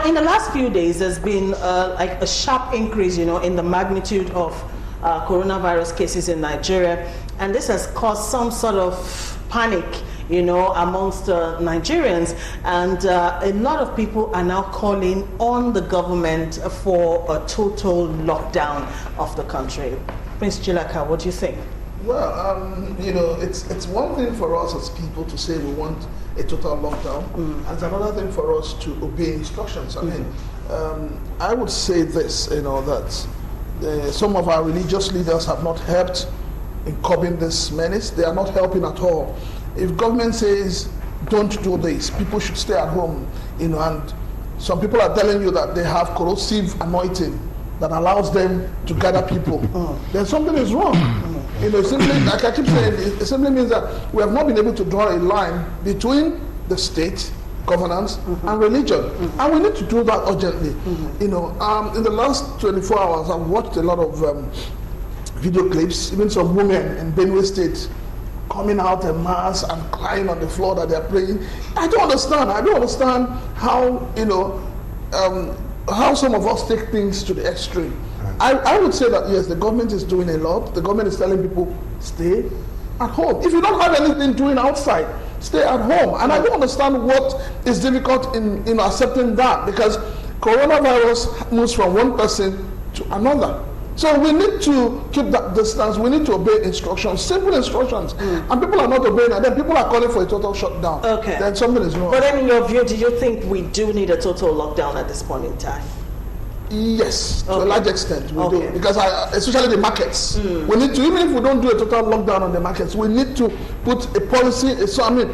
Now, in the last few days, there's been like a sharp increase, you know, in the magnitude of coronavirus cases in Nigeria, and this has caused some sort of panic, you know, amongst Nigerians, and a lot of people are now calling on the government for a total lockdown of the country. Prince Chilaka, what do you think? Well, you know, it's one thing for us as people to say we want a total lockdown, and it's another thing for us to obey instructions. I mean, I would say this, you know, that some of our religious leaders have not helped in curbing this menace. They are not helping at all. If government says don't do this, people should stay at home, you know, and some people are telling you that they have corrosive anointing that allows them to gather people, then something is wrong. You know, simply, like I keep saying, it simply means that we have not been able to draw a line between the state, governance, and religion. And we need to do that urgently. You know, in the last 24 hours, I've watched a lot of video clips, even some women in Benue State coming out en masse and crying on the floor that they're praying. I don't understand. I don't understand how, you know, how some of us take things to the extreme. I would say that, yes, the government is doing a lot. The government is telling people, stay at home. If you don't have anything doing outside, stay at home. And I don't understand what is difficult in accepting that, because coronavirus moves from one person to another. So we need to keep that distance. We need to obey instructions, simple instructions. And people are not obeying, and then people are calling for a total shutdown. Okay. Then something is wrong. But then in your view, do you think we do need a total lockdown at this point in time? Yes, to a large extent we do, because especially the markets. We need to, even if we don't do a total lockdown on the markets, we need to put a policy. So I mean,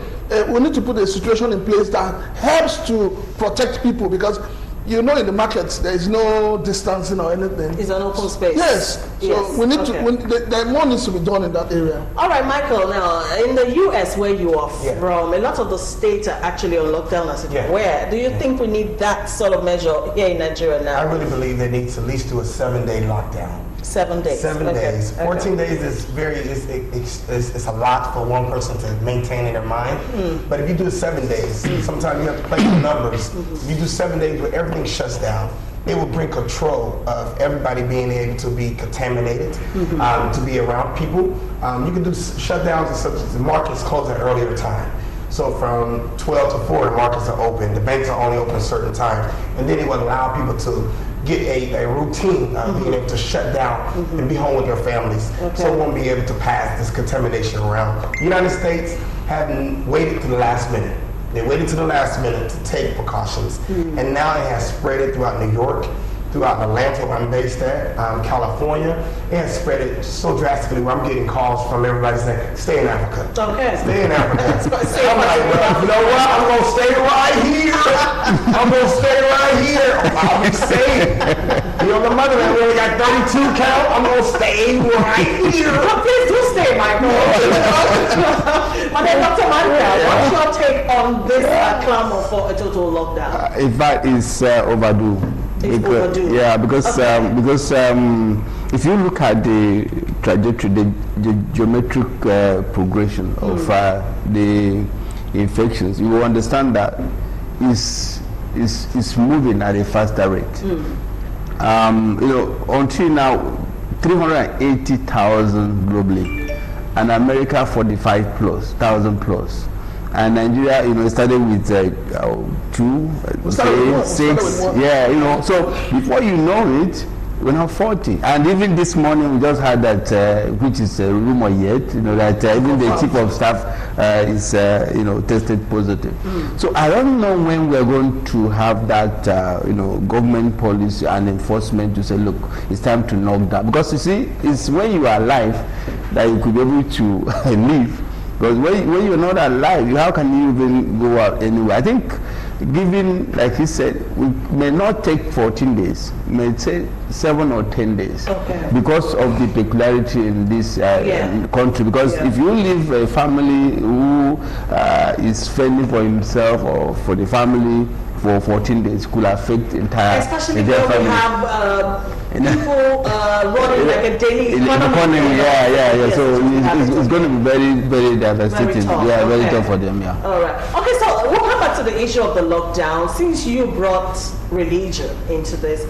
we need to put a situation in place that helps to protect people, because you know, in the markets there is no distancing or anything. It's an open space. Yes. So we need to. More needs to be done in that area. All right, Michael. Now, in the U.S. where you are from, a lot of the states are actually on lockdown as it were. Do you think we need that sort of measure here in Nigeria now? I really believe they need to at least do a 7-day lockdown. 7 days. 7 days. 14 days is it's a lot for one person to maintain in their mind. But if you do 7 days, sometimes you have to play the numbers. If you do 7 days where everything shuts down, it will bring control of everybody being able to be contaminated, to be around people. You can do shutdowns such as the markets close at earlier time. So from 12 to 4, the markets are open. The banks are only open a certain time. And then it will allow people to get a routine of being able to shut down and be home with their families. So we won't be able to pass this contamination around. The United States haven't waited to the last minute. They waited to the last minute to take precautions. And now it has spread it throughout New York, throughout Atlanta, where I'm based at, California. It has spread it so drastically where I'm getting calls from everybody saying, stay in Africa. Stay in Africa. I'm like, well, you know what? I'm going to stay right here. I'm going to stay right here. I'll be safe. You know, the motherland only got 32 count. I'm going to stay right here. Please do stay, Michael. But then, Dr. Manda, what's your take on this clamor for a total lockdown? In fact, it's overdue. Yeah, because if you look at the trajectory, the geometric progression of the infections, you will understand that it's moving at a faster rate. You know, until now, 380,000 globally, and America 45,000 plus. And Nigeria, you know, started with 2, 6, yeah, you know. So before you know it, we're now 40. And even this morning, we just had that, which is a rumor yet, you know, that even the chief of staff is, you know, tested positive. So I don't know when we're going to have that, you know, government policy and enforcement to say, look, it's time to knock down. Because you see, it's when you are alive that you could be able to live. Because when you're not alive, how can you even go out anywhere? I think, given, like he said, we may not take 14 days, may take 7 or 10 days, because of the peculiarity in this country. Because if you leave a family who is fending for himself or for the family for 14 days, could affect entire especially when we have people running like a daily economy. So it's going to be very, very devastating. Very tough. Very tough for them. All right. Okay, so we'll come back to to the issue of the lockdown, since you brought religion into this,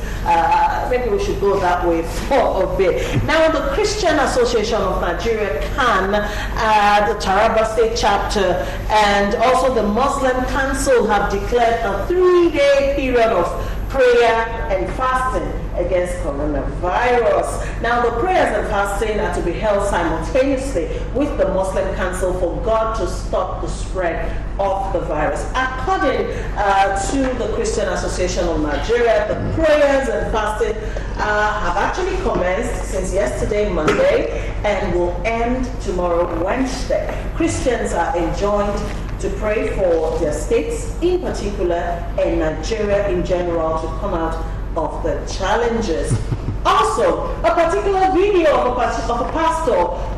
maybe we should go that way for a bit. Now, the Christian Association of Nigeria, CAN, the Taraba State Chapter, and also the Muslim Council have declared a 3-day period of prayer and fasting against coronavirus. Now, the prayers and fasting are to be held simultaneously with the Muslim Council for God to stop the spread of the virus. According to the Christian Association of Nigeria, the prayers and fasting have actually commenced since yesterday, Monday, and will end tomorrow, Wednesday. Christians are enjoined to pray for their states in particular and Nigeria in general to come out of the challenges. Also, a particular video of a pastor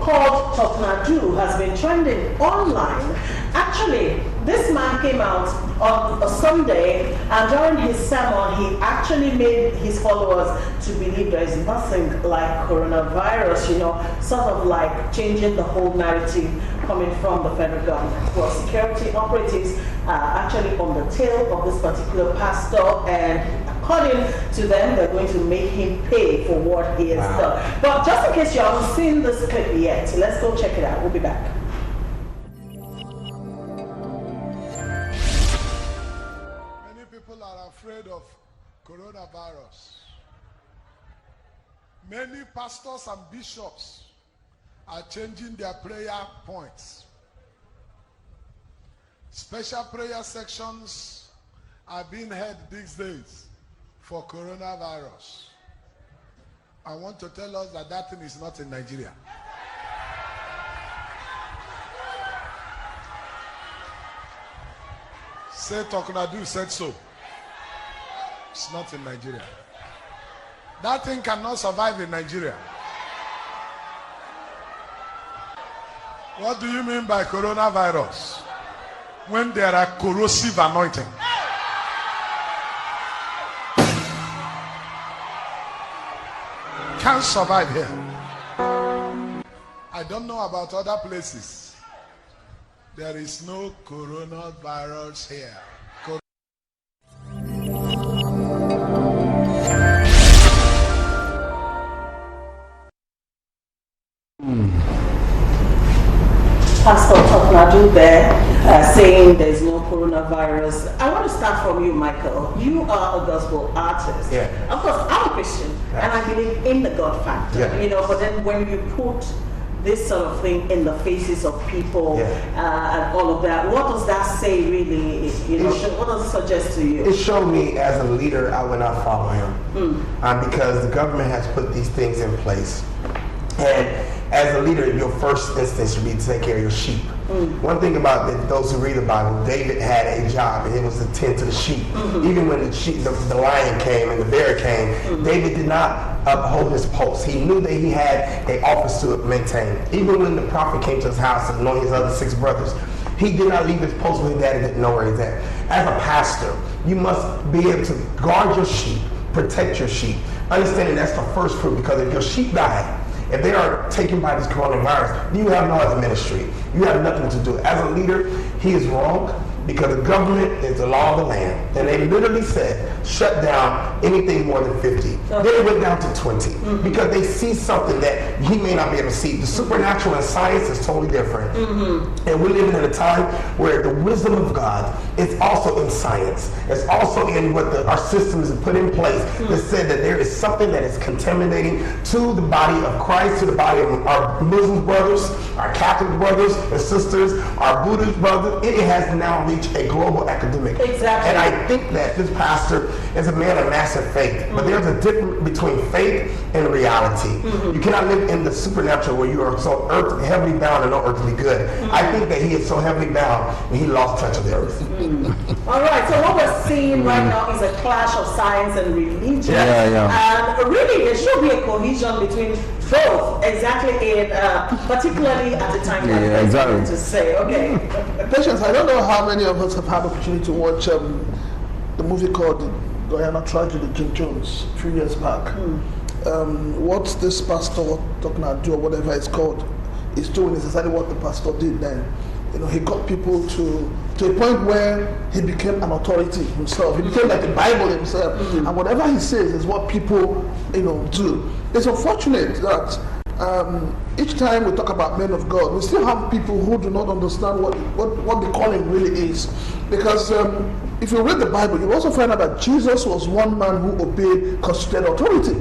called Toknadu has been trending online. Actually, this man came out on a Sunday, and during his sermon, he actually made his followers to believe there is nothing like coronavirus, you know, sort of like changing the whole narrative coming from the federal government. Well, security operatives are actually on the tail of this particular pastor, and according to them, they're going to make him pay for what he has done. But just in case you haven't seen this clip yet, let's go check it out. We'll be back. Many people are afraid of coronavirus. Many pastors and bishops are changing their prayer points. Special prayer sections are being held these days for coronavirus. I want to tell us that that thing is not in Nigeria. Say Toknadu said so. It's not in Nigeria. That thing cannot survive in Nigeria. What do you mean by coronavirus? When there are corrosive anointing. Can't survive here. I don't know about other places. There is no coronavirus here. Pastor Toknadu there saying there's no coronavirus. I want to start from you, Michael. You are a gospel artist. Yeah. Of course, I'm a Christian, and I believe in the God factor. Yeah. You know, but then when you put this sort of thing in the faces of people and all of that, what does that say really? You know, what does it suggest to you? It showed me as a leader I would not follow him because the government has put these things in place. And as a leader, your first instance should be to take care of your sheep. One thing about those who read the Bible, David had a job, and it was to tend to the sheep. Even when the lion came and the bear came, David did not uphold his post. He knew that he had an office to maintain. Even when the prophet came to his house and knowing his other 6 brothers, he did not leave his post when his daddy didn't know where he's at. As a pastor, you must be able to guard your sheep, protect your sheep, understanding that's the first fruit, because if your sheep die, if they are taken by this coronavirus, you have no other ministry. You have nothing to do. As a leader, he is wrong because the government is the law of the land. And they literally said, shut down anything more than 50. Then it went down to 20 because they see something that he may not be able to see. The supernatural and science is totally different. And we're living in a time where the wisdom of God is also in science. It's also in what our systems have put in place that said that there is something that is contaminating to the body of Christ, to the body of our Muslim brothers, our Catholic brothers and sisters, our Buddhist brothers. It has now reached a global epidemic. Exactly. And I think that this pastor is a man of massive faith. But there's a difference between faith and reality. You cannot live in the supernatural where you are so heavily bound and no earthly good. I think that he is so heavily bound and he lost touch of the earth. All right, so what we're seeing right now is a clash of science and religion. And really, there should be a cohesion between both, exactly, particularly at the time that exactly to say. Okay. Patience, I don't know how many of us have had the opportunity to watch the movie called The Guyana Tragedy, Jim Jones, a few years back. What this pastor Toknadu or whatever it's called is doing is exactly what the pastor did then. he got people to a point where he became an authority himself. He became like the Bible himself. And whatever he says is what people, do. It's unfortunate that each time we talk about men of God, we still have people who do not understand what the calling really is. Because if you read the Bible, you also find out that Jesus was one man who obeyed constituted authority.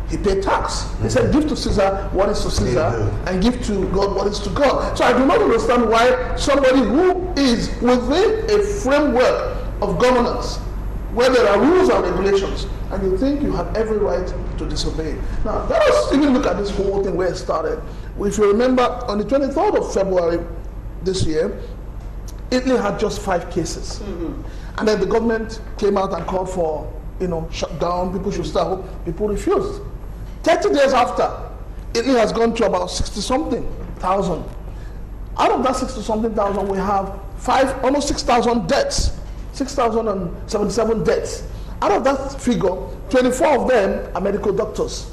He paid tax. He said, give to Caesar what is to Caesar, and give to God what is to God. So I do not understand why somebody who is within a framework of governance, where there are rules and regulations, and you think you have every right to disobey. Now, let us even look at this whole thing where it started. If you remember, on the 23rd of February this year, Italy had just 5 cases. And then the government came out and called for, shut down, people should start. People refused. 30 days after, Italy has gone to about 60-something thousand. Out of that 60-something thousand, we have almost 6,000 deaths, 6,077 deaths. Out of that figure, 24 of them are medical doctors.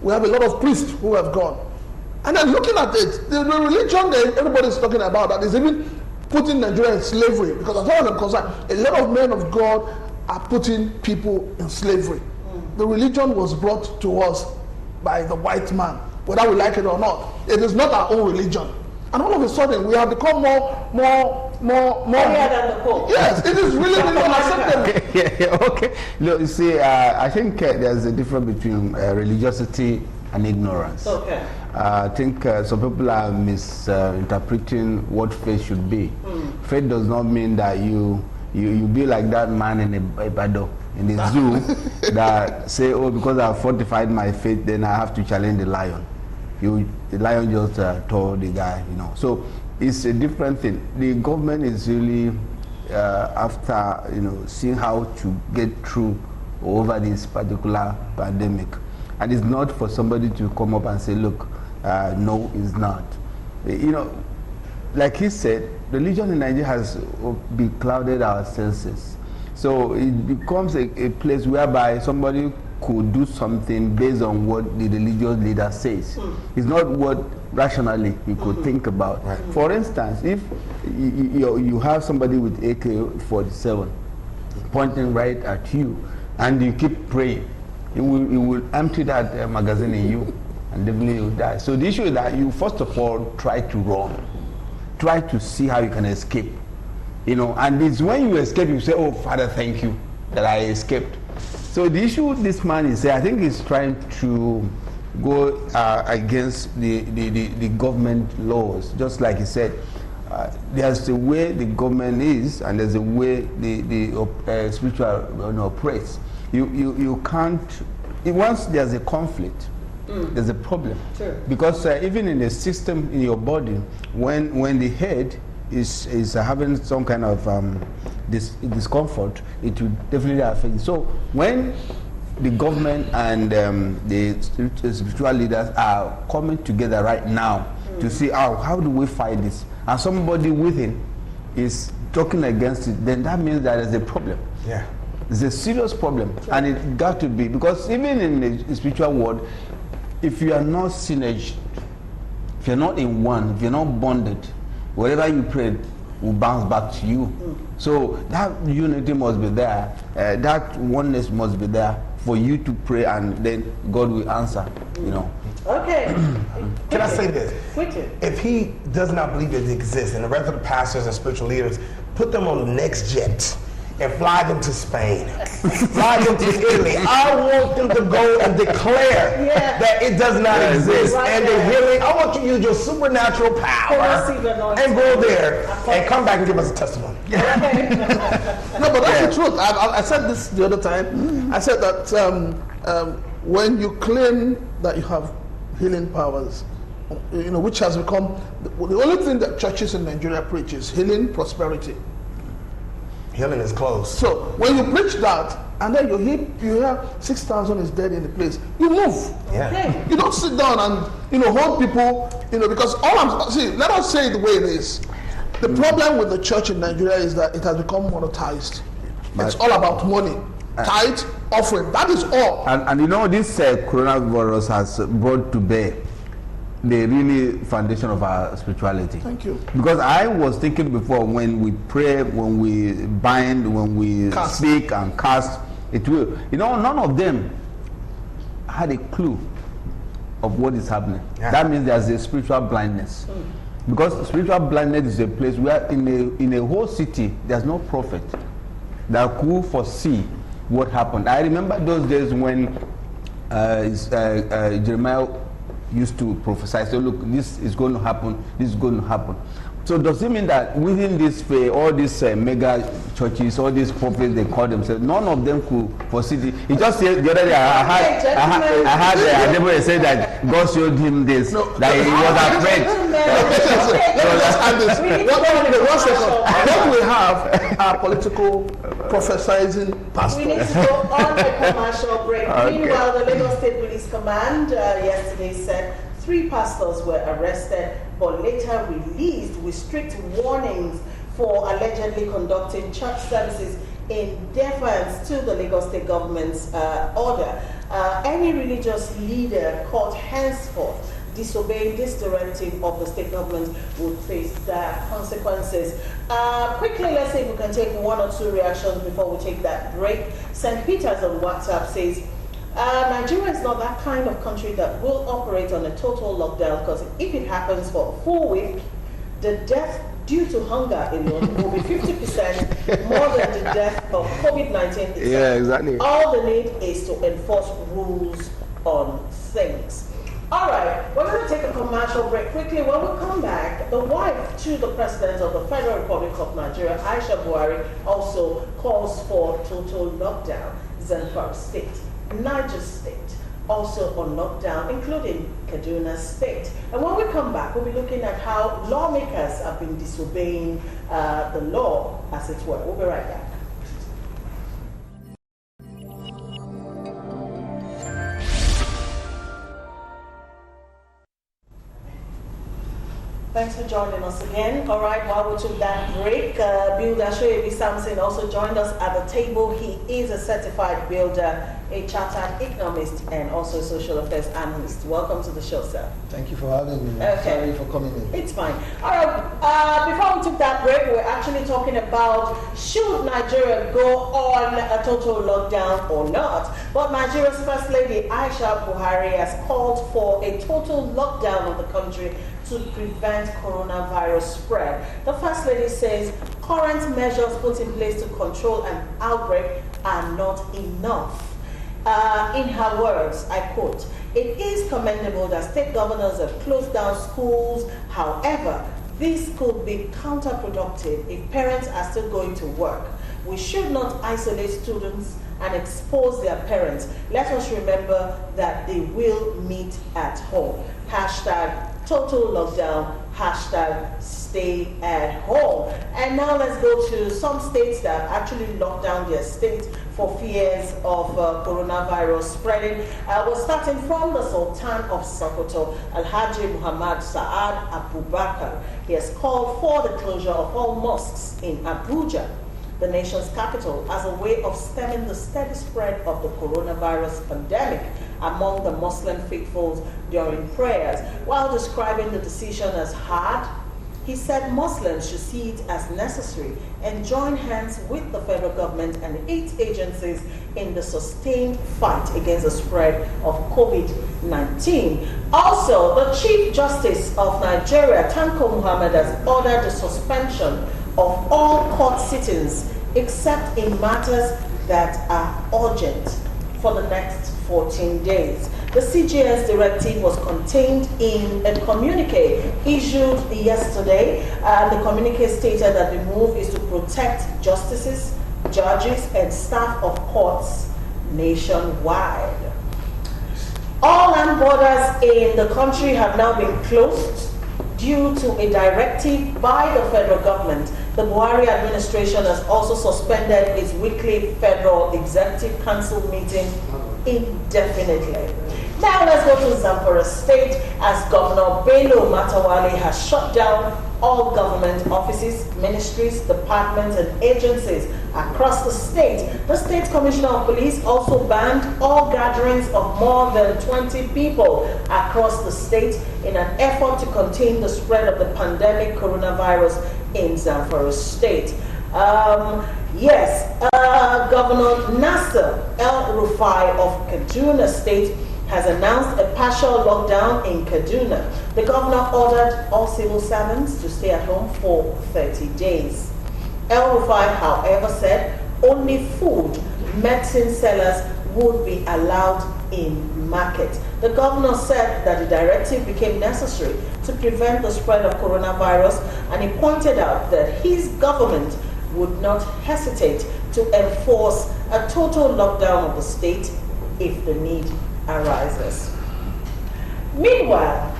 We have a lot of priests who have gone. And then looking at it, the religion that everybody's talking about that is even putting Nigeria in slavery, because as far as I'm concerned, a lot of men of God are putting people in slavery. The religion was brought to us by the white man, whether we like it or not. It is not our own religion. And all of a sudden, we have become more than the Pope. Yes, it is really unacceptable. Okay. Look, you see, I think there's a difference between religiosity and ignorance. Okay. I think some people are misinterpreting what faith should be. Faith does not mean that you be like that man in a battle in the zoo that say, oh, because I fortified my faith, then I have to challenge the lion. The lion just told the guy, So it's a different thing. The government is really after, seeing how to get through over this particular pandemic. And it's not for somebody to come up and say, look, no, it's not. Like he said, religion in Nigeria has beclouded our senses. So it becomes a place whereby somebody could do something based on what the religious leader says. It's not what rationally you could think about. Right. For instance, if you have somebody with AK-47 pointing right at you and you keep praying, it will empty that magazine in you and definitely you will die. So the issue is that you first of all try to run. Try to see how you can escape. And it's when you escape, you say, oh, Father, thank you that I escaped. So the issue this man is, I think he's trying to go against the government laws. Just like he said, there's a way the government is, and there's a way the spiritual operates. You can't, once there's a conflict, there's a problem. Sure. Because even in the system in your body, when the head is having some kind of discomfort, it will definitely affect. So when the government and the spiritual leaders are coming together right now to see how do we fight this, and somebody within is talking against it, then that means that there's a problem. Yeah, it's a serious problem. Sure. And it got to be, because even in the spiritual world, if you are not synergized, if you're not in one, if you're not bonded, whatever you pray will bounce back to you. So that unity must be there, that oneness must be there for you to pray, and then God will answer, Okay. Can I say this? Quickly. If he does not believe it exists, and the rest of the pastors and spiritual leaders, put them on the next jet and fly them to Spain, fly them to Italy. I want them to go and declare that it does not exist. Right, and the healing, I want you to use your supernatural power and go there and come back and give us a testimony. No, but that's the truth. I said this the other time. I said that when you claim that you have healing powers, which has become the only thing that churches in Nigeria preach is healing, prosperity. Healing is close. So when you preach that, and then you hear 6,000 is dead in the place, you move. Yeah. Okay. You don't sit down and hold people. Because let us say it the way it is. The problem with the church in Nigeria is that it has become monetized. It's all about money, tithe, offering. That is all. And this coronavirus has brought to bear the really foundation of our spirituality. Thank you. Because I was thinking before, when we pray, when we bind, when we speak and cast, it will. You know, none of them had a clue of what is happening. Yeah. That means there's a spiritual blindness. Because spiritual blindness is a place where in a whole city, there's no prophet that could foresee what happened. I remember those days when Jeremiah used to prophesy, so look, this is going to happen, this is going to happen. So does it mean that within this faith, all these mega churches, all these prophets they call themselves, none of them could foresee it? He just said the other day, I had Deborah say that God showed him this, that he was afraid. One second. When we have our political prophesizing pastors. We need to go on a commercial break. Okay. Meanwhile, the Lagos State Police Command yesterday said 3 pastors were arrested but later released with strict warnings for allegedly conducting church services in defiance to the Lagos State government's order. Any religious leader caught henceforth disobeying this directive of the state government would face dire consequences. Quickly, let's see if we can take 1 or 2 reactions before we take that break. St. Peter's on WhatsApp says, Nigeria is not that kind of country that will operate on a total lockdown, because if it happens for a full week, the death due to hunger alone will be 50% more than the death of COVID-19 itself. Yeah, exactly. All the need is to enforce rules on things. All right, we're going to take a commercial break quickly. When we come back, the wife to the President of the Federal Republic of Nigeria, AISHA BUHARI, also calls for total lockdown. ZAMFARA State, Niger State, also on lockdown, including Kaduna State. And when we come back, we'll be looking at how lawmakers have been disobeying the law, as it were. We'll be right back. Thanks for joining us again. All right, while we took that break, Builder Shoyebi Samson also joined us at the table. He is a certified builder, a chartered economist, and also a social affairs analyst. Welcome to the show, sir. Thank you for having me. Okay. Sorry for coming in. It's fine. All right, before we took that break, we're actually talking about should Nigeria go on a total lockdown or not. But Nigeria's First Lady, AISHA BUHARI, has called for a total lockdown of the country to prevent coronavirus spread. The First Lady says current measures put in place to control an outbreak are not enough. In her words, I quote, "It is commendable that state governors have closed down schools. However, this could be counterproductive if parents are still going to work. We should not isolate students and expose their parents. Let us remember that they will meet at home." Hashtag total lockdown, hashtag stay at home. And now let's go to some states that actually locked down their state for fears of coronavirus spreading. We're starting from the Sultan of Sokoto, Alhaji Muhammad Saad Abubakar. He has called for the closure of all mosques in Abuja, the nation's capital, as a way of stemming the steady spread of the coronavirus pandemic among the Muslim faithfuls during prayers. While describing the decision as hard, he said Muslims should see it as necessary and join hands with the federal government and its agencies in the sustained fight against the spread of COVID-19. Also, the Chief Justice of Nigeria, Tanko Muhammad, has ordered the suspension of all court sittings except in matters that are urgent for the next 14 days. The CJS directive was contained in a communique issued yesterday. The communique stated that the move is to protect justices, judges, and staff of courts nationwide. All land borders in the country have now been closed due to a directive by the federal government. The Buhari administration has also suspended its weekly Federal Executive Council meeting indefinitely. Now let's go to Zamfara State, as Governor Bello MATAWALLE has shut down all government offices, ministries, departments, and agencies across the state. The State Commissioner of Police also banned all gatherings of more than 20 people across the state in an effort to contain the spread of the pandemic coronavirus in Zamfara state. Governor Nasser El-Rufai of Kaduna State has announced a partial lockdown in Kaduna. The governor ordered all civil servants to stay at home for 30 days. El-Rufai, however, said only food, medicine sellers would be allowed in market. The governor said that the directive became necessary to prevent the spread of coronavirus, and he pointed out that his government would not hesitate to enforce a total lockdown of the state if the need arises. Meanwhile,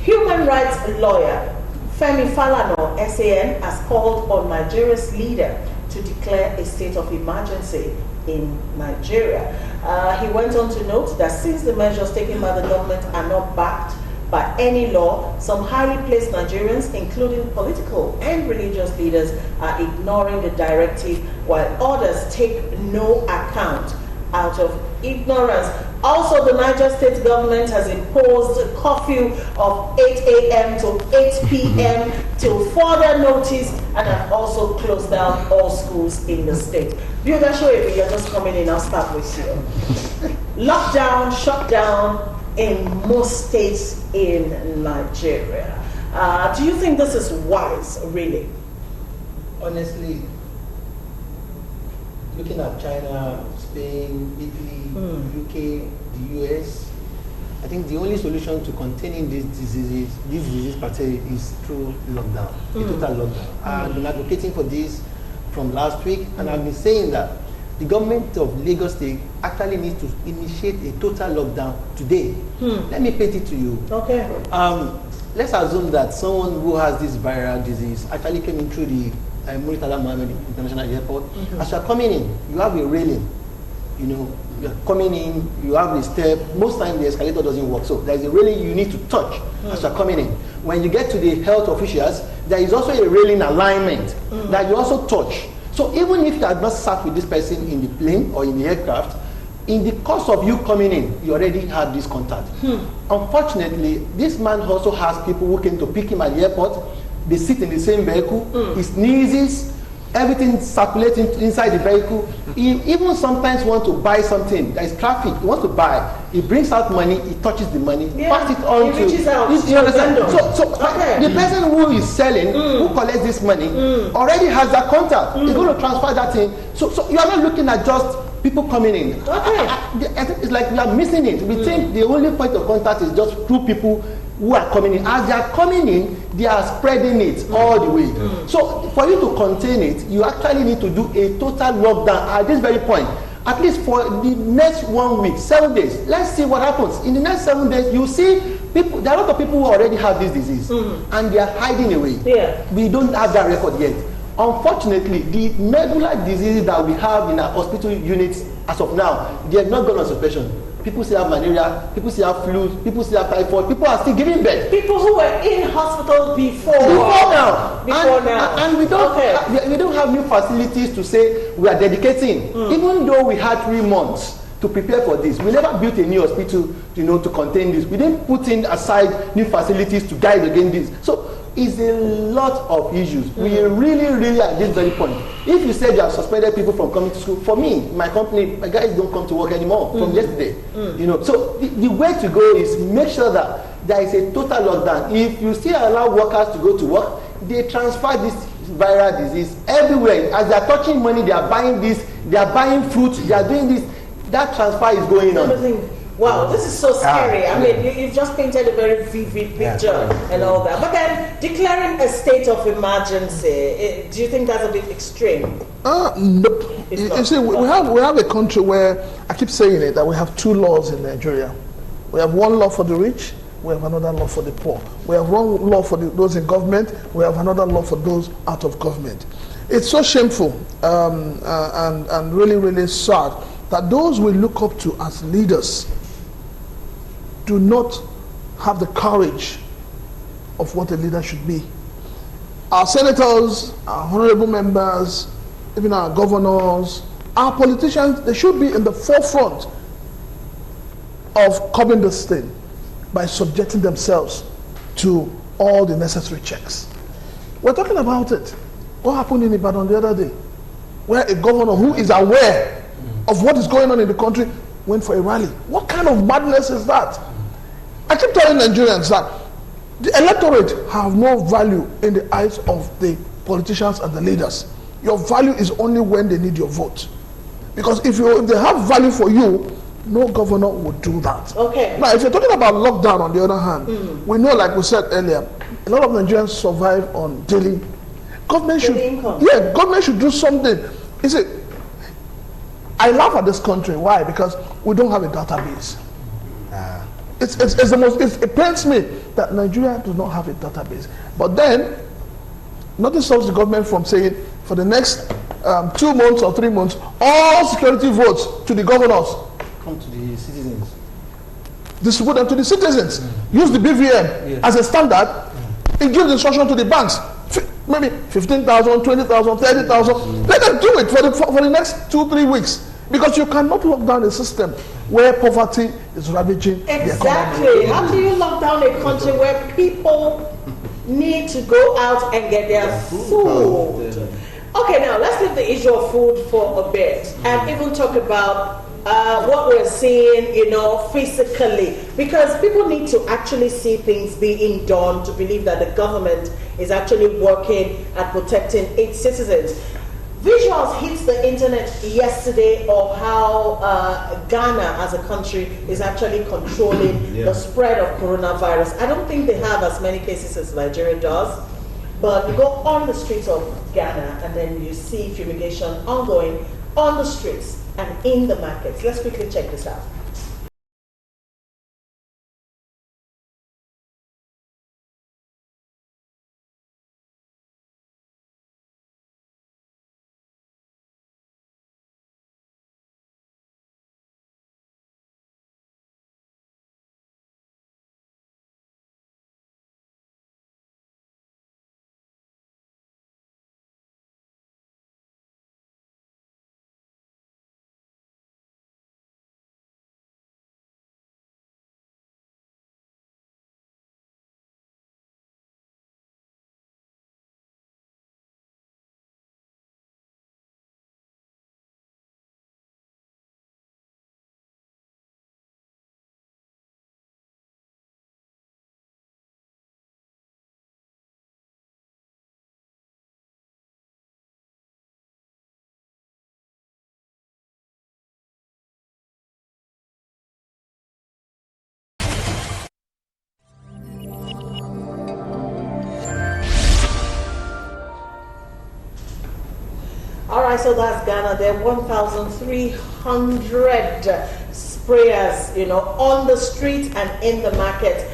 human rights lawyer Femi Falana, SAN, has called on Nigeria's leader to declare a state of emergency in Nigeria. He went on to note that since the measures taken by the government are not backed by any law, some highly placed Nigerians, including political and religious leaders, are ignoring the directive, while others take no account out of ignorance. Also, the Niger State government has imposed a curfew of 8 a.m. to 8 p.m. till further notice, and have also closed down all schools in the state. Builder Shoaib, you're just coming in, I'll start with you. Lockdown, shutdown in most states in Nigeria. Do you think this is wise, really? Honestly, looking at China, Spain, Italy, UK, the US, I think the only solution to containing this disease is through lockdown, a total lockdown. I've been advocating for this from last week, and I've been saying that the government of Lagos State actually needs to initiate a total lockdown today. Let me paint it to you. Okay. Let's assume that someone who has this viral disease actually came in through the Murtala Mohammed International Airport. As you're coming in, you have a railing. You know, you're coming in, you have a step. Most times the escalator doesn't work, so there's a railing you need to touch as you're coming in. When you get to the health officials, there is also a railing alignment that you also touch. So even if you had not sat with this person in the plane or in the aircraft, in the course of you coming in, you already had this contact. Unfortunately, this man also has people who came to pick him at the airport. They sit in the same vehicle, he sneezes, everything circulating inside the vehicle. He even sometimes wants to buy something. There is traffic, he wants to buy. He brings out money, he touches the money, pass it on to... reaches out. You understand? So the person who is selling, who collects this money, already has that contact. He's going to transfer that thing. So you are not looking at just people coming in. It's like we are missing it. We think the only point of contact is just through people who are coming in. As they are coming in, they are spreading it all the way. So for you to contain it, you actually need to do a total lockdown at this very point. At least for the next 1 week, 7 days. Let's see what happens. In the next 7 days, you see people. There are a lot of people who already have this disease, and they are hiding away. We don't have that record yet. Unfortunately, the medulla diseases that we have in our hospital units as of now, they have not gone on suppression. People still have malaria, people still have flu, people still have typhoid, people are still giving birth. People who were in hospital before now. And we don't, we don't have new facilities to say we are dedicating. Even though we had 3 months to prepare for this, we never built a new hospital, to contain this. We didn't put in aside new facilities to guide against this. So it's a lot of issues. We really at this very point. If you said you have suspended people from coming to school, for me, my company, my guys don't come to work anymore from yesterday. So the way to go is make sure that there is a total lockdown. If you still allow workers to go to work, they transfer this viral disease everywhere. As they are touching money, they are buying this, they are buying fruit, they are doing this. That transfer is going on. Wow, this is so scary. I mean, you've just painted a very vivid picture and all that. But then, declaring a state of emergency, do you think that's a bit extreme? Nope. You see, we have a country where, I keep saying it, that we have 2 laws in Nigeria. We have one law for the rich, we have another law for the poor. We have one law for those in government, we have another law for those out of government. It's so shameful and really sad that those we look up to as leaders do not have the courage of what a leader should be. our senators, our honorable members, even our governors, our politicians, they should be in the forefront of curbing this thing by subjecting themselves to all the necessary checks. We're talking about it. What happened in Ibadan the other day, where a governor who is aware of what is going on in the country went for a rally? What kind of madness is that? I keep telling Nigerians that the electorate have no value in the eyes of the politicians and the leaders. Your value is only when they need your vote. Because if they have value for you, no governor would do that. Okay. Now, if you're talking about lockdown, on the other hand, we know, like we said earlier, a lot of Nigerians survive on daily. Government should, government should do something. You see, I laugh at this country. Why? Because we don't have a database. It's the most. It pains me that Nigeria does not have a database. But then, nothing stops the government from saying, for the next 2 months or 3 months, all security votes to the governors. Come to the citizens. Distribute them to the citizens. Use the BVM as a standard. It gives instruction to the banks. Maybe 15,000, 20,000, 30,000. Let them do it for the next 2-3 weeks. Because you cannot lock down a system where poverty is ravaging the economy. Exactly. How do you lock down a country where people need to go out and get their food? Okay, now let's leave the issue of food for a bit and even talk about what we're seeing, physically, because people need to actually see things being done to believe that the government is actually working at protecting its citizens. Visuals hit the internet yesterday of how Ghana as a country is actually controlling the spread of coronavirus. I don't think they have as many cases as Nigeria does, but you go on the streets of Ghana and then you see fumigation ongoing on the streets and in the markets. Let's quickly check this out. All right, so that's Ghana. There are 1,300 sprayers, on the street and in the market,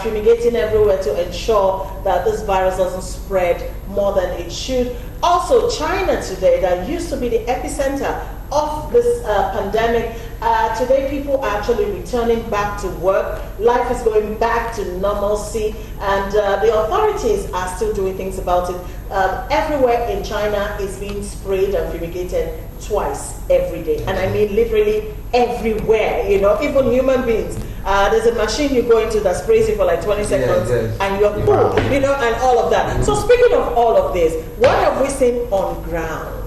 fumigating everywhere to ensure that this virus doesn't spread more than it should. Also, China today, that used to be the epicenter of this pandemic, today people are actually returning back to work. Life is going back to normalcy, and the authorities are still doing things about it. Everywhere in China is being sprayed and fumigated twice every day, and I mean literally everywhere. Even human beings. There's a machine you go into that sprays you for like 20 seconds, and you're cool, and all of that. So speaking of all of this, what have we seen on ground?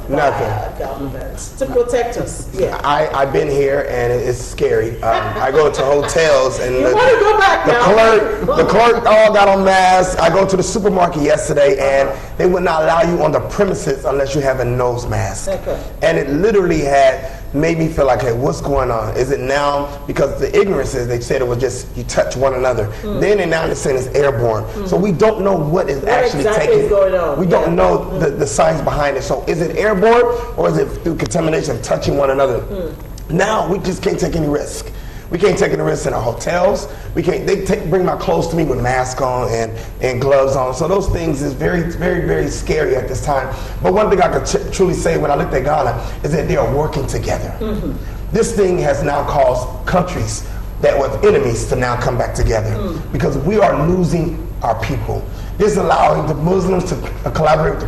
Nothing. Governments to protect us. I've been here and it's scary. I go to hotels and you want to go back now? The clerk all got on masks. I go to the supermarket yesterday and they would not allow you on the premises unless you have a nose mask. Okay. And it literally made me feel like, hey, what's going on? Is it now, because the ignorance is, they said it was just you touch one another. Then and now they're saying it's airborne. So we don't know what is actually taking. Going on? We don't know the science behind it. So is it airborne or is it through contamination of touching one another? Now we just can't take any risk. We can't take any risks in our hotels. We can't. Bring my clothes to me with masks on and gloves on. So those things is very, very, very scary at this time. But one thing I could truly say when I looked at Ghana is that they are working together. This thing has now caused countries that were enemies to now come back together because we are losing our people. This is allowing the Muslims to collaborate with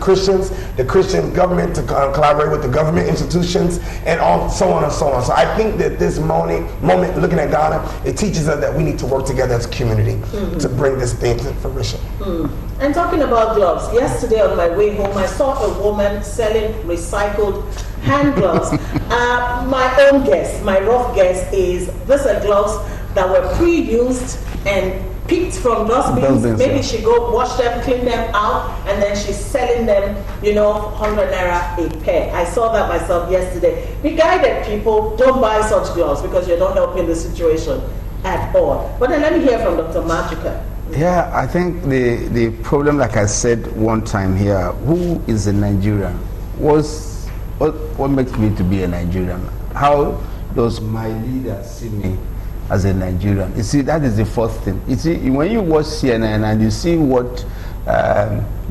the Christian government to collaborate with the government institutions, and so on and so on. So I think that this moment looking at Ghana, it teaches us that we need to work together as a community to bring this thing to fruition. And talking about gloves, yesterday on my way home, I saw a woman selling recycled hand gloves. My own guess, my rough guess is these are gloves that were pre-used and picked from dustbins. Maybe she go wash them, clean them out, and then she's selling them, 100 naira a pair. I saw that myself yesterday. Be guided, people. Don't buy such gloves because you're not helping the situation at all. But then let me hear from Dr. Majuka. Yeah, I think the problem, like I said one time here, who is a Nigerian? What makes me to be a Nigerian? How does my leader see me as a Nigerian? You see, that is the first thing. You see, when you watch CNN and you see what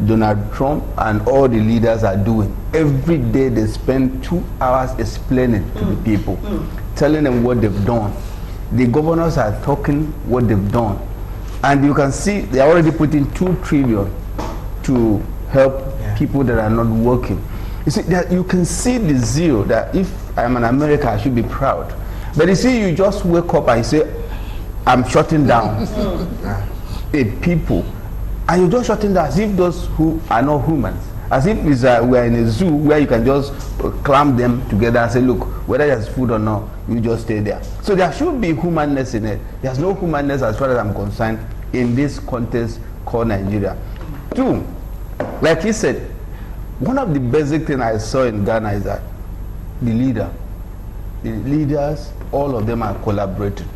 Donald Trump and all the leaders are doing, every day they spend 2 hours explaining to the people, telling them what they've done. The governors are talking what they've done. And you can see they're already putting 2 trillion to help people that are not working. You see, that you can see the zeal that if I'm an American, I should be proud. But you see, you just wake up and you say, I'm shutting down people. And you're just shutting down as if those who are not humans. As if we're in a zoo where you can just clamp them together and say, look, whether there's food or not, you just stay there. So there should be humanness in it. There's no humanness as far as I'm concerned in this context called Nigeria. 2, like he said, one of the basic things I saw in Ghana is that the leaders, all of them are collaborating.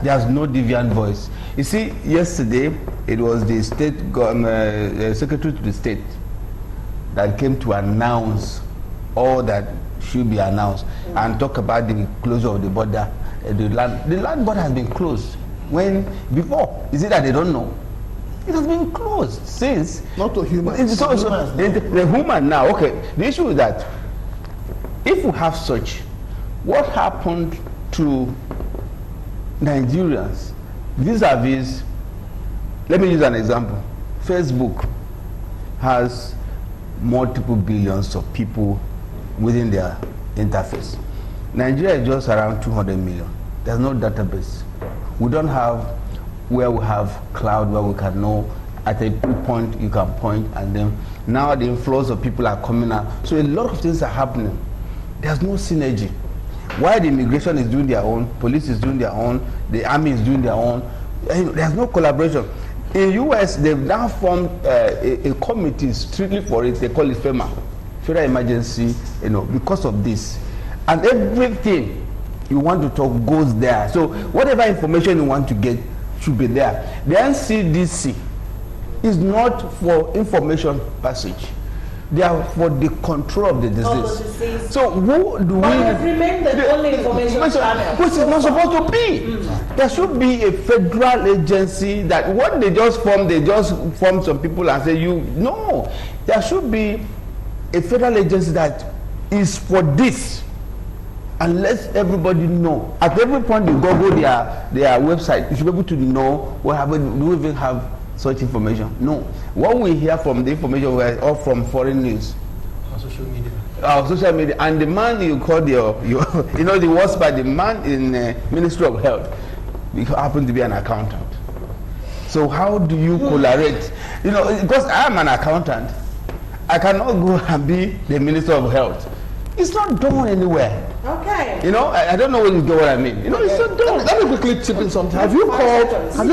There's no deviant voice. You see, yesterday, it was the state secretary to the state that came to announce all that should be announced and talk about the closure of the border. The land border has been closed. When before, is it that they don't know? It has been closed since. Not to humans. The human now. Okay. The issue is that if we have such, what happened to Nigerians vis-a-vis? Let me use an example. Facebook has multiple billions of people within their interface. Nigeria is just around 200 million. There's no database. We don't have where we have cloud where we can know at a point you can point, and then now the inflows of people are coming out. So a lot of things are happening. There's no synergy. While the immigration is doing their own, police is doing their own, the army is doing their own, there's no collaboration. In US, they've now formed a committee strictly for it. They call it FEMA, Federal Emergency, because of this. And everything you want to talk goes there. So whatever information you want to get should be there. The NCDC is not for information passage. They are for the control of the disease. So who do we... But it remains the only information channel. Which is not supposed to be. There should be a federal agency that what they just form some people and say, no. There should be a federal agency that is for this. And let everybody know. At every point you Google their website, you should be able to know what happened. Do we even have such information? No. What we hear from the information we are all from foreign news. Social media. Social media. And the man you call the worst part, the man in Ministry of Health, he happened to be an accountant. So how do you collaborate? Because I am an accountant, I cannot go and be the Minister of Health. It's not done anywhere. Okay. I don't know when you get what I mean. It's not done. Let me quickly chip in something. Have you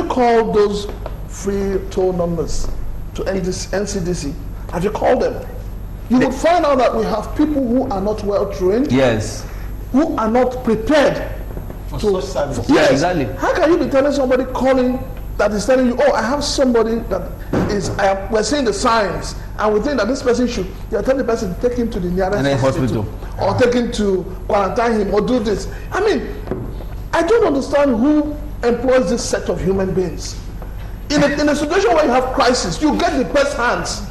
called those free toll numbers to NCDC? Have you called them? You would find out that we have people who are not well trained. Yes. Who are not prepared for such service. Yeah, exactly. How can you be telling somebody calling that is telling you, I have somebody that is, we're seeing the signs, and we think that this person should, you're telling the person to take him to the nearest hospital, or take him to quarantine him, or do this. I mean, I don't understand who employs this set of human beings. In a situation where you have crisis, you get the best hands.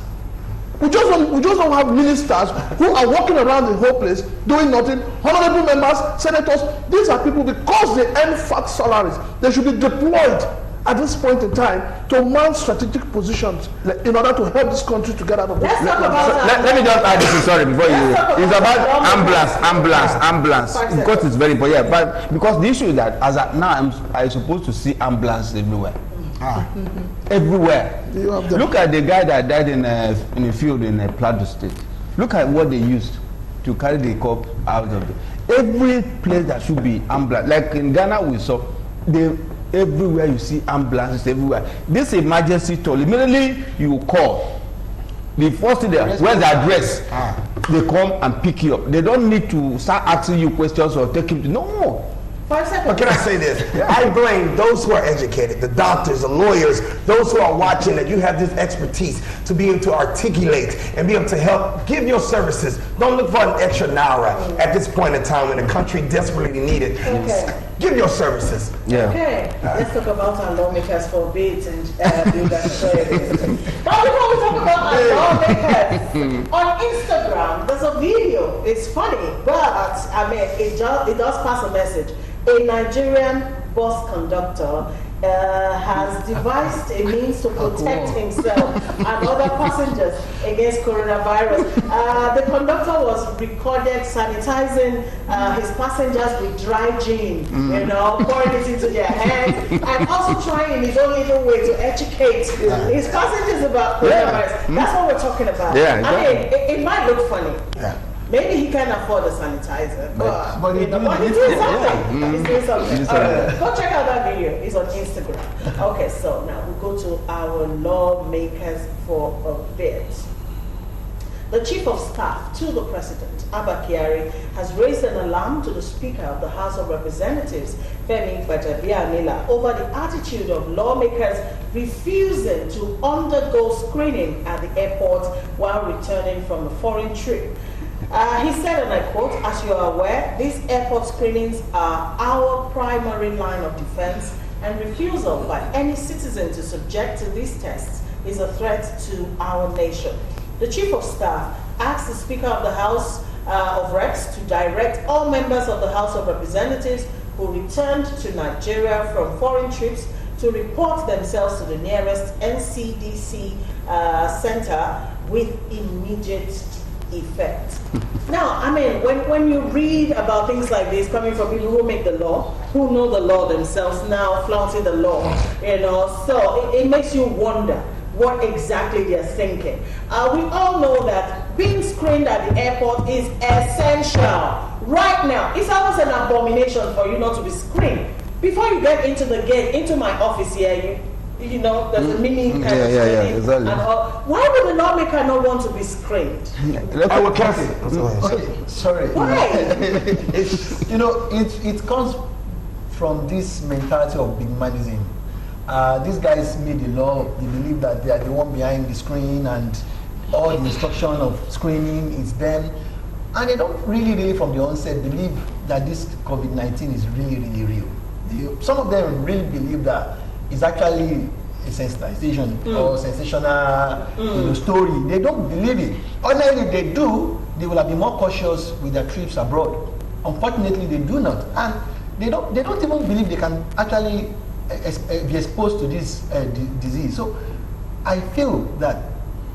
We just don't have ministers who are walking around the whole place doing nothing. Honorable members, senators, these are people, because they earn fat salaries, they should be deployed at this point in time to mount strategic positions in order to help this country to get out of this. Let me just add this, sorry, before you. It's about ambulance. Because it's very important. Yeah, but because the issue is that as I'm supposed to see ambulance everywhere. Everywhere. Look at the guy that died in a field in Plateau State. Look at what they used to carry the corpse out of it. Every place that should be ambulance, like in Ghana we saw, everywhere you see ambulances everywhere. This emergency toll, immediately you call. The first thing where's the address? They come and pick you up. They don't need to start asking you questions or take him to no. But can I say this? I blame those who are educated, the doctors, the lawyers, those who are watching, that you have this expertise to be able to articulate and be able to help give your services. Don't look for an extra naira at this point in time when the country desperately needs it. Okay. Give your services. Yeah. Okay, let's talk about our lawmakers for bids and build that story. Now before we talk about our lawmakers, on Instagram, there's a video. It's funny, but I mean, it does pass a message. A Nigerian bus conductor has devised a means to protect himself and other passengers against coronavirus. The conductor was recorded sanitizing his passengers with dry gin, pouring it into their hands, and also trying in his own little way to educate his passengers about coronavirus. That's what we're talking about. Yeah, exactly. I mean, it might look funny. Yeah. Maybe he can afford a sanitizer, but he's doing something. He's doing something. All right, go check out that video. It's on Instagram. Okay, so now we go to our lawmakers for a bit. The Chief of Staff to the President, Abba Kyari, has raised an alarm to the Speaker of the House of Representatives, Femi Gbajabiamila, over the attitude of lawmakers refusing to undergo screening at the airport while returning from a foreign trip. He said, and I quote, "As you are aware, these airport screenings are our primary line of defense, and refusal by any citizen to subject to these tests is a threat to our nation." The Chief of Staff asked the Speaker of the House of Reps to direct all members of the House of Representatives who returned to Nigeria from foreign trips to report themselves to the nearest NCDC center with immediate effect. Now, I mean, when you read about things like this coming from people who make the law, who know the law themselves, now flaunting the law, so it makes you wonder what exactly they're thinking. We all know that being screened at the airport is essential. Right now, it's almost an abomination for you not to be screened. Before you get into the gate, into my office here, there's a mini kind of screening. Exactly. And all. Why would the lawmaker not want to be screened? Sorry. Why? It comes from this mentality of big manism. These guys made the law. They believe that they are the one behind the screen, and all the instruction of screening is them. And they don't really from the onset believe that this COVID-19 is really, really real. Some of them really believe that it's actually a sensitization or sensational story. They don't believe it. Ordinarily, if they do, they will have been more cautious with their trips abroad. Unfortunately, they do not, and they don't even believe they can actually be exposed to this disease. So, I feel that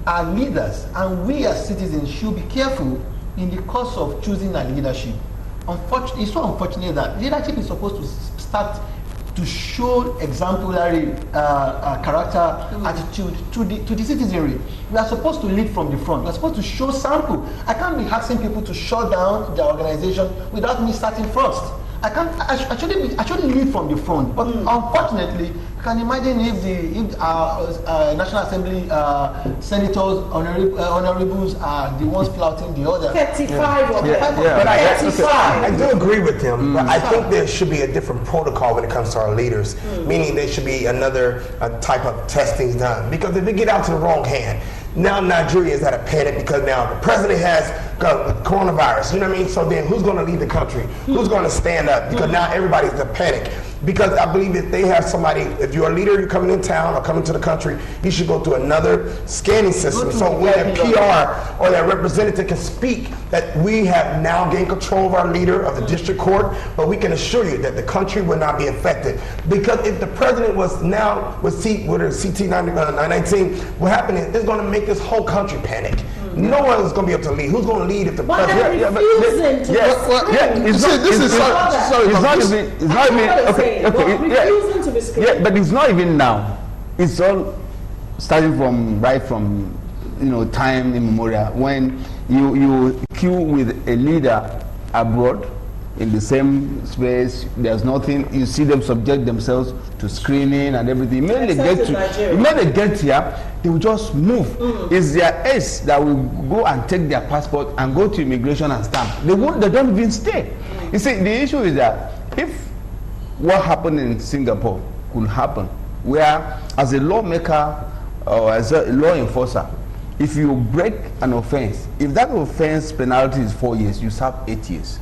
our leaders and we as citizens should be careful in the course of choosing our leadership. Unfortunately, it's so unfortunate that leadership is supposed to start to show exemplary character, attitude to the citizenry. We are supposed to lead from the front. We are supposed to show sample. I can't be asking people to shut down their organization without me starting first. I shouldn't lead from the front. But unfortunately, you can imagine if our National Assembly senators, honorables are the ones flouting the other. 35 of them. But I do agree with him. But I think there should be a different protocol when it comes to our leaders. Meaning there should be another type of testing done. Because if it get out to the wrong hand, Now Nigeria is at a panic because now the president has coronavirus. You know what I mean? So then who's going to lead the country? Who's going to stand up? Because now everybody's in a panic. Because I believe if they have somebody, if you're a leader, you're coming in town or coming to the country, you should go through another scanning system. So when a PR or their representative can speak that we have now gained control of our leader of the district court, but we can assure you that the country will not be affected. Because if the president was now with CT 919, what happened is it's going to make this whole country panic. No one is going to be able to lead. Who's going to lead if the president? But it's not even now. It's all starting from time immemorial when you queue with a leader abroad in the same space. There's nothing. You see them subject themselves to screening and everything. When they get here, they will just move. It's their ace that will go and take their passport and go to immigration and stamp. They don't even stay. You see, the issue is that if what happened in Singapore could happen, where as a lawmaker or as a law enforcer, if you break an offense, if that offense penalty is 4 years, you serve 8 years.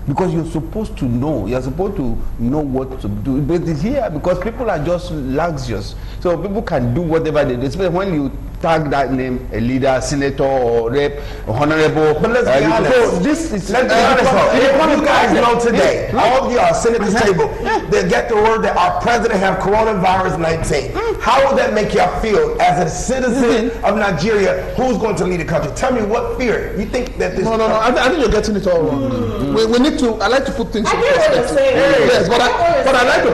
Because you're supposed to know what to do. But here, because people are just luxurious, so people can do whatever they do. Especially when you tag that name, a leader, senator, or rep, or honorable. But let's be honest. So this is, let's be honest. You guys know today, all of you are sitting at this table, they get the word that our president have coronavirus 19. How would that make y'all feel as a citizen of Nigeria who's going to lead the country? Tell me what fear you think that this. No. I think you're getting it all wrong. We need to. I like to put things in perspective. Yes, but I like to.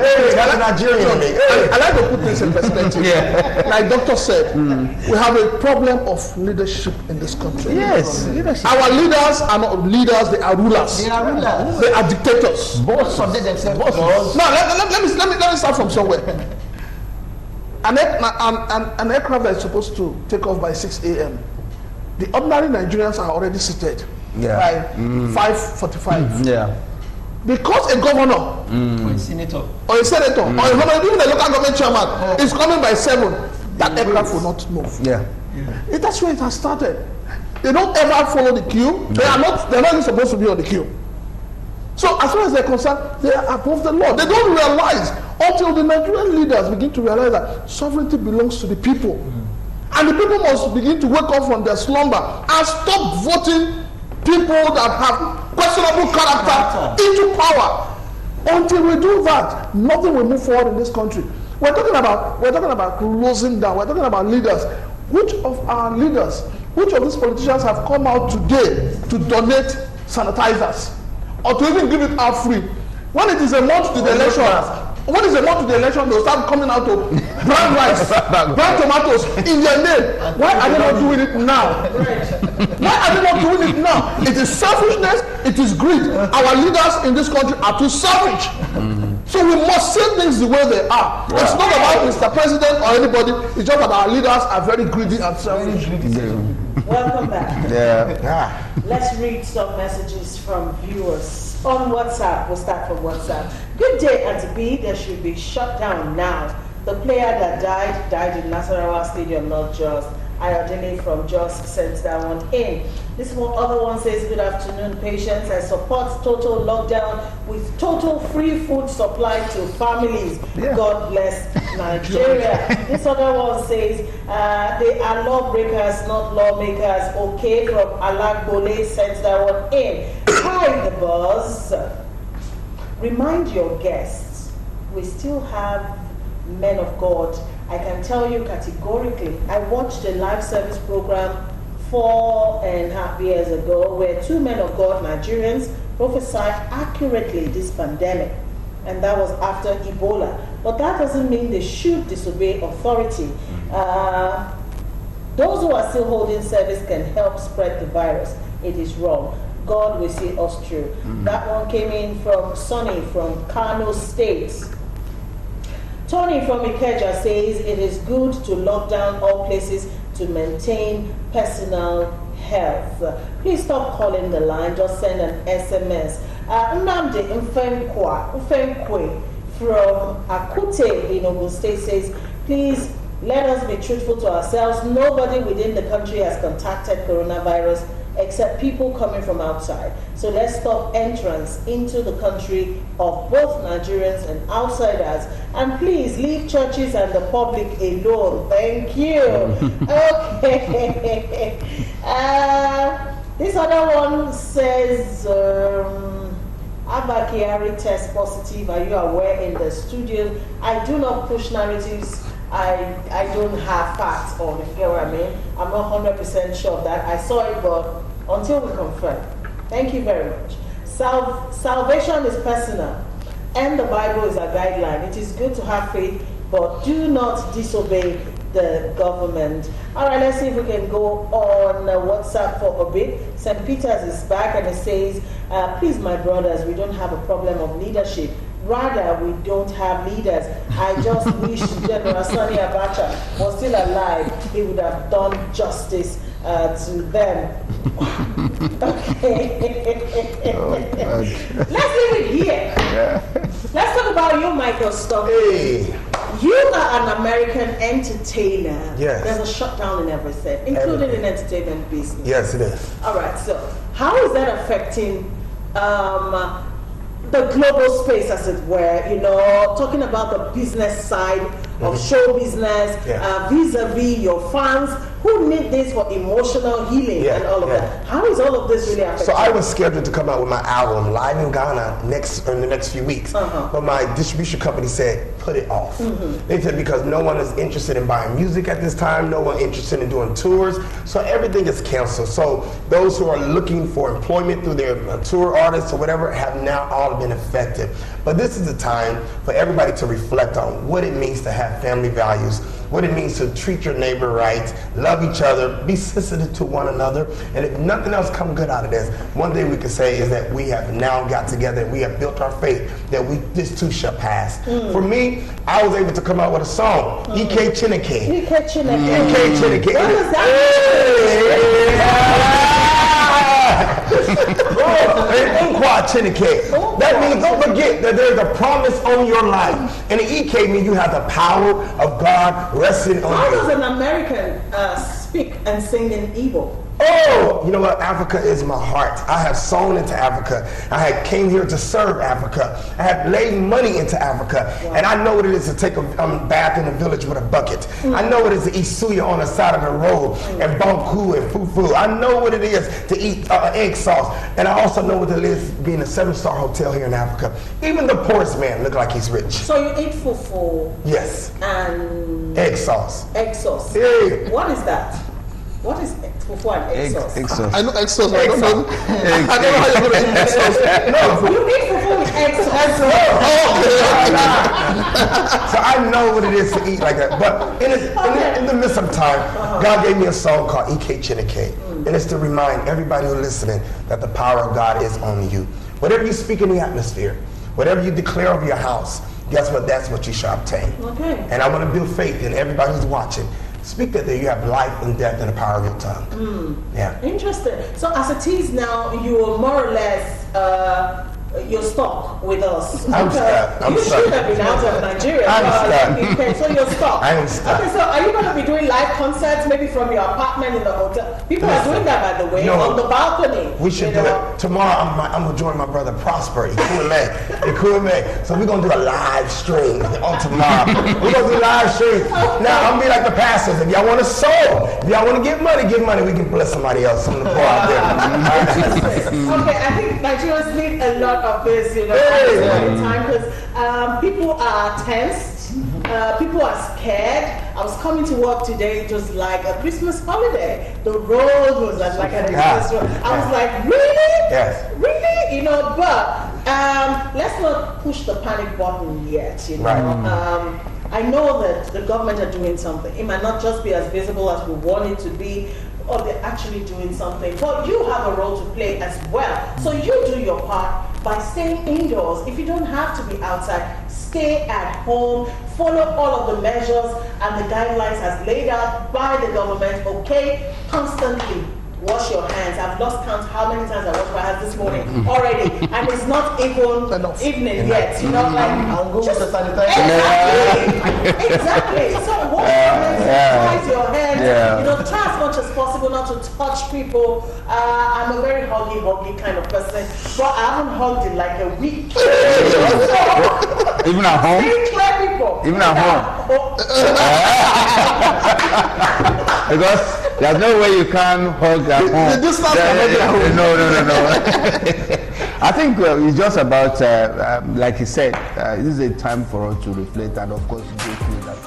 I like to put things in perspective. Like Doctor said, we have a problem of leadership in this country. Yes, leadership. Our leaders are not leaders; they are rulers. They are dictators. Both subject themselves. Now let me start from somewhere. An aircraft that is supposed to take off by 6 a.m. The ordinary Nigerians are already seated by 5:45. Because a governor or a senator or a even a local government chairman is coming by 7, that aircraft will not move. That's where it has started. They don't ever follow the queue. They're not even supposed to be on the queue. So as far as they're concerned, they are above the law. They don't realize until the Nigerian leaders begin to realize that sovereignty belongs to the people. And the people must begin to wake up from their slumber and stop voting people that have questionable character into power. Until we do that, nothing will move forward in this country. We're talking about closing down. We're talking about leaders. Which of our leaders, which of these politicians have come out today to donate sanitizers or to even give it out free? When it is a month to the election, they'll start coming out to brown rice, brown tomatoes in their name. Why are they not doing it now? Why are they not doing it now? It is selfishness, it is greed. Our leaders in this country are too selfish. So we must say things the way they are. It's not about Mr. President or anybody, it's just that our leaders are very greedy and selfish. Welcome back. Let's read some messages from viewers. On WhatsApp, we'll start from WhatsApp. Good day, Auntie B. There should be shut down now. The player that died in Nasarawa Stadium, not Jos. Ayodele from Jos sent that one in. This other one says, good afternoon, patients. I support total lockdown with total free food supply to families. God bless Nigeria. This other one says, they are lawbreakers, not lawmakers. Okay, from Alagbole sent that one in. Hi, the buzz. Remind your guests, we still have men of God. I can tell you categorically, I watched a live service program 4.5 years ago where 2 men of God, Nigerians, prophesied accurately this pandemic. And that was after Ebola. But that doesn't mean they should disobey authority. Those who are still holding service can help spread the virus. It is wrong. God will see us through. That one came in from Sonny from Kano State. Tony from Ikeja says it is good to lock down all places to maintain personal health. Please stop calling the line, just send an SMS. Nnamdi Mfenkwe from Akute in Ogun State says, please Let us be truthful to ourselves. Nobody within the country has contacted coronavirus except people coming from outside. So let's stop entrance into the country of both Nigerians and outsiders. And please leave churches and the public alone. Thank you. Okay. This other one says, Abakari test positive. Are you aware in the studio? I do not push narratives. I don't have facts on it, you get what I mean? I'm not 100% sure of that. I saw it, but until we confirm. Thank you very much. Salvation is personal, and the Bible is a guideline. It is good to have faith, but do not disobey the government. All right, let's see if we can go on WhatsApp for a bit. St. Peter's is back and it says, please, my brothers, we don't have a problem of leadership. Rather, we don't have leaders. I just wish General Sani Abacha was still alive. He would have done justice to them. Okay. Oh, let's leave it here. yeah. Let's talk about you, Michael Stockton. Hey. You are an American entertainer. Yes. There's a shutdown in everything, including in entertainment business. Yes, it is. All right. So, how is that affecting the global space, as it were? You know, talking about the business side of show business, vis-a-vis your fans who need this for emotional healing and all of that. How is all of this really affecting? So I was scheduled to come out with my album live in Ghana in the next few weeks, but my distribution company said put it off. They said because no one is interested in buying music at this time, no one interested in doing tours, so everything is canceled. So those who are looking for employment through their tour artists or whatever have now all been affected. But this is the time for everybody to reflect on what it means to have family values, what it means to treat your neighbor right, love each other, be sensitive to one another, and if nothing else comes good out of this, one thing we can say is that we have now got together and we have built our faith that this too shall pass. For me, I was able to come out with a song, Ike Chineke. Ike Chineke. Ike Chineke. What does That means don't forget that there's a promise on your life. And the EK means you have the power of God resting on you. How does an American speak and sing in Igbo? Oh, you know what? Africa is my heart. I have sown into Africa. I came here to serve Africa. I have laid money into Africa. And I know what it is to take a bath in a village with a bucket. I know what it is to eat suya on the side of the road and banku and fufu. I know what it is to eat egg sauce. And I also know what it is being a 7-star hotel here in Africa. Even the poorest man look like he's rich. So you eat fufu? Yes. And egg sauce. Egg sauce. Yeah. What is that? What is fufu and egg sauce? Egg sauce. I know egg sauce. I don't know. Egg. I don't know how you're going to eat egg sauce. No. You eat fufu with egg sauce. So I know what it is to eat like that. But in the midst of time, God gave me a song called Ike Chineke. And it's to remind everybody who's listening that the power of God is on you. Whatever you speak in the atmosphere, whatever you declare over your house, guess what? That's what you shall obtain. Okay. And I want to build faith in everybody who's watching. Speak that you have life and death in the power of your tongue. Yeah. Interesting. So as it is now, you are more or less you're stuck with us. I'm stuck. I'm you stuck. should have been out of Nigeria. I'm stuck. Okay, so you're stuck. I am stuck. Okay, so are you going to be doing live concerts maybe from your apartment in the hotel? People are doing that, by the way, on the balcony. We should do it. Tomorrow, I'm going to join my brother Prosper, Ikume. So we're going to do a live stream on tomorrow. We're going to do live stream. Now, I'm going to be like the pastors. If y'all want to sow, if y'all want to give money, we can bless somebody else. Some of the poor out there. Okay, I think Nigerians need a lot of this, you know, at this point in time, because people are tensed, people are scared. I was coming to work today, it was like a Christmas holiday. The road was like an Christmas road. I was like, really? Yes. Really? You know, but let's not push the panic button yet, you know. Right. I know that the government are doing something. It might not just be as visible as we want it to be, or they're actually doing something. But you have a role to play as well. So you do your part by staying indoors. If you don't have to be outside, stay at home, follow all of the measures and the guidelines as laid out by the government, okay? Constantly wash your hands. I've lost count how many times I washed my hands this morning already, and it's not even evening yet. You know, like I'll go with the sanitizer. Exactly. So wash your hands, sanitize your hands. You know, try as much as possible not to touch people. I'm a very huggy kind of person, but I haven't hugged in like a week. Even at home? Even at home? Because there's no way you can hug at home. No. I think it's just about, like he said, this is a time for us to reflect and of course go through that.